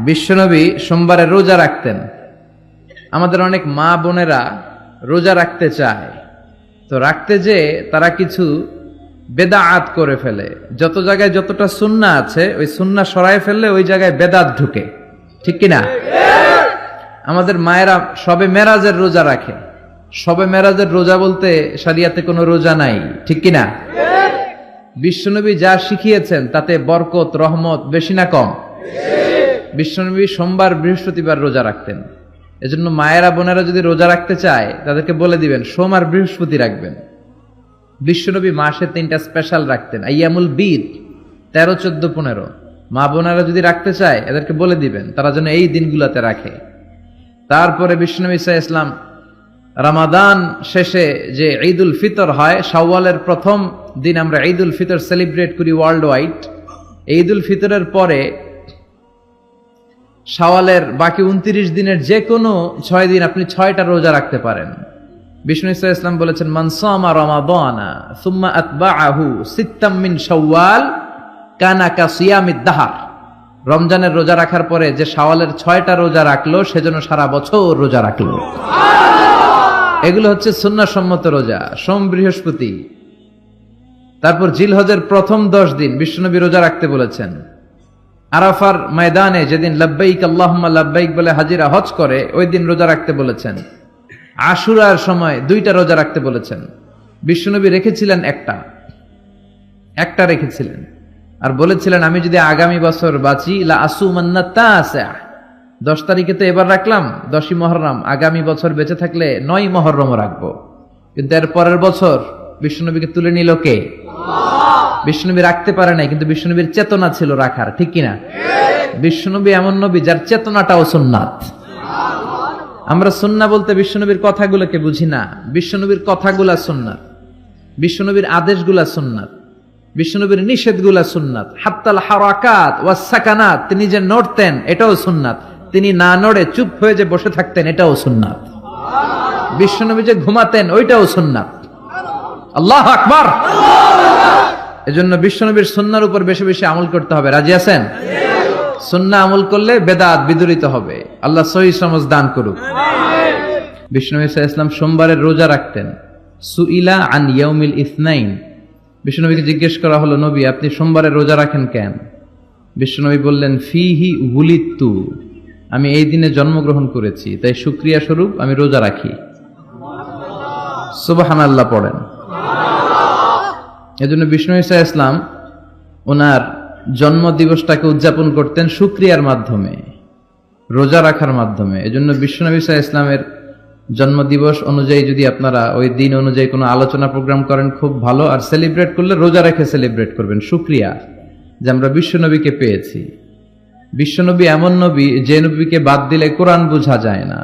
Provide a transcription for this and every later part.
বিশ্বনবী সোমবারে রোজা রাখতেন। আমাদের অনেক মা বোনেরা রোজা রাখতে চায়, তো রাখতে যে তারা কিছু বেদাত করে ফেলে। যত জায়গায় যতটা সুন্নাহ আছে ওই সুন্নাহ সরায় ফেললে ওই জায়গায় বেদাত ঢুকে, ঠিক কিনা? আমাদের মায়েরা শবে মেরাজের রোজা রাখে। শবে মেরাজের রোজা বলতে শরিয়াতে কোনো রোজা নাই, ঠিক কিনা? বিশ্বনবী যা শিখিয়েছেন তাতে বরকত রহমত বেশি না কম? বিশ্বনবী সোমবার বৃহস্পতিবার রোজা রাখতেন। এজন্য মায়েরা বোনেরা যদি রোজা রাখতে চায় তাদেরকে বলে দিবেন সোম আর বৃহস্পতি রাখবেন। বিশ্বনবী মাসে 3টা স্পেশাল রাখতেন, আইয়ামুল বীর 13, 14, 15। মা বোনেরা যদি রাখতে চায় এদেরকে বলে দিবেন তারা যেন এই দিনগুলোতে রাখে। তারপরে বিশ্বনবী সাল্লাল্লাহু আলাইহি ওয়াসাল্লাম রমাদান শেষে যে ঈদুল ফিতর হয়, শাওয়ালের প্রথম দিন আমরা ঈদুল ফিতর সেলিব্রেট করি ওয়ার্ল্ড ওয়াইড। ঈদুল ফিতরের পরে শাওয়ালের বাকি 29 দিনের যে কোনো 6 দিন আপনি 6টা রোজা রাখতে পারেন। বিষ্ণু সাল্লাল্লাহু আলাইহি ওয়াসাল্লাম বলেছেন, মান সামা রমাদানা সুম্মা আতবাআহু সিত্তাম মিন শাওয়াল কানা কাসিয়ামিদ দাহর। রমজানের রোজা রাখার পরে যে শাওয়ালের 6টা রোজা রাখলো সেজন্য সারা বছর রোজা রাখলো। এগুলো হচ্ছে সুন্নাহ সম্মত রোজা, সোম বৃহস্পতি। তারপর জিলহজের প্রথম 10 দিন বিশ্বনবী রোজা রাখতে বলেছেন। আরাফার ময়দানে যেদিন লাব্বাইক আল্লাহুম্মা লাব্বাইক বলে হাজিরা হজ করে ওই দিন রোজা রাখতে বলেছেন। আশুরার সময় 2টা রোজা রাখতে বলেছেন। বিশ্বনবী রেখেছিলেন একটা রেখেছিলেন আর বলেছিলেন, আমি যদি আগামী বছর বাঁচি লা আসুমান্না তাসা। 10 তারিখে তো এবার রাখলাম 10ই মুহররম, আগামী বছর বেঁচে থাকলে 9ই মুহররম রাখবো। কিন্তু এর পরের বছর বিশ্বনবীকে তুলে নিল কে? বিশ্বনবী রাখতে পারে নাই, কিন্তু বিশ্বনবীর চেতনা ছিল রাখার, ঠিক কিনা? বিশ্বনবী এমন নবী যার চেতনাটাও সুন্নাত। আমরা সুন্নাহ বলতে বিশ্বনবীর কথাগুলোকে বুঝি না, বিশ্বনবীর কথাগুলা সুন্নাত, বিশ্বনবীর আদেশগুলা সুন্নাত, বিশ্বনবীর নিষেধগুলা সুন্নাত। হাত্তাল হারাকাত ওয়াস সাকানাত, তিনি যে নড়তেন এটাও সুন্নাত, তিনি না নড়ে চুপ হয়ে যে বসে থাকতেন এটাও সুন্নাত। বিশ্বনবী যে ঘুমাতেন ওইটাও সুন্নাত। আল্লাহু আকবার। এজন্য বিশ্বনবীর সুন্নাহর উপর বেশি বেশি আমল করতে হবে। রাজি আছেন? সুন্নাহ আমল করলে বেদাত বিদূরিত হবে। আল্লাহ সহিহ সমঝ দান করুক। বিশ্বনবী সাল্লাল্লাহু আলাইহি ওয়াসাল্লাম সোমবারের রোজা রাখতেন। সুইলা আন ইয়াউমিল ইসনাইন, বিশ্বনবীকে জিজ্ঞেস করা হলো, নবী আপনি সোমবারের রোজা রাখেন কেন? বিশ্বনবী বললেন, ফিহি উলিদতু, আমি এই দিনে জন্মগ্রহণ করেছি তাই শুকরিয়া স্বরূপ আমি রোজা রাখি। সুবহানাল্লাহ পড়েন। এজন্য বিষ্ণু ঈসা ইসলাম ওনার জন্ম দিবসটাকে উদযাপন করতেন শুকরিয়ার মাধ্যমে, রোজা রাখার মাধ্যমে। এজন্য বিশ্বনবী ঈসা ইসলামের জন্ম দিবস অনুযায়ী যদি আপনারা ওই দিন অনুযায়ী কোনো আলোচনা প্রোগ্রাম করেন খুব ভালো, আর সেলিব্রেট করলে রোজা রেখে সেলিব্রেট করবেন, শুকরিয়া যে আমরা বিশ্বনবীকে পেয়েছি। বিশ্বনবী এমন নবী যে নবীকে বাদ দিলে কোরআন বোঝা যায় না,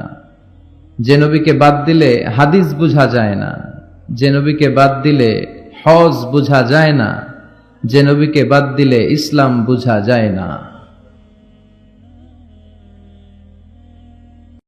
যে নবীকে বাদ দিলে হাদিস বোঝা যায় না, যে নবীকে বাদ দিলে হজ বোঝা যায় না, যে নবীকে বাদ দিলে ইসলাম বোঝা যায় না।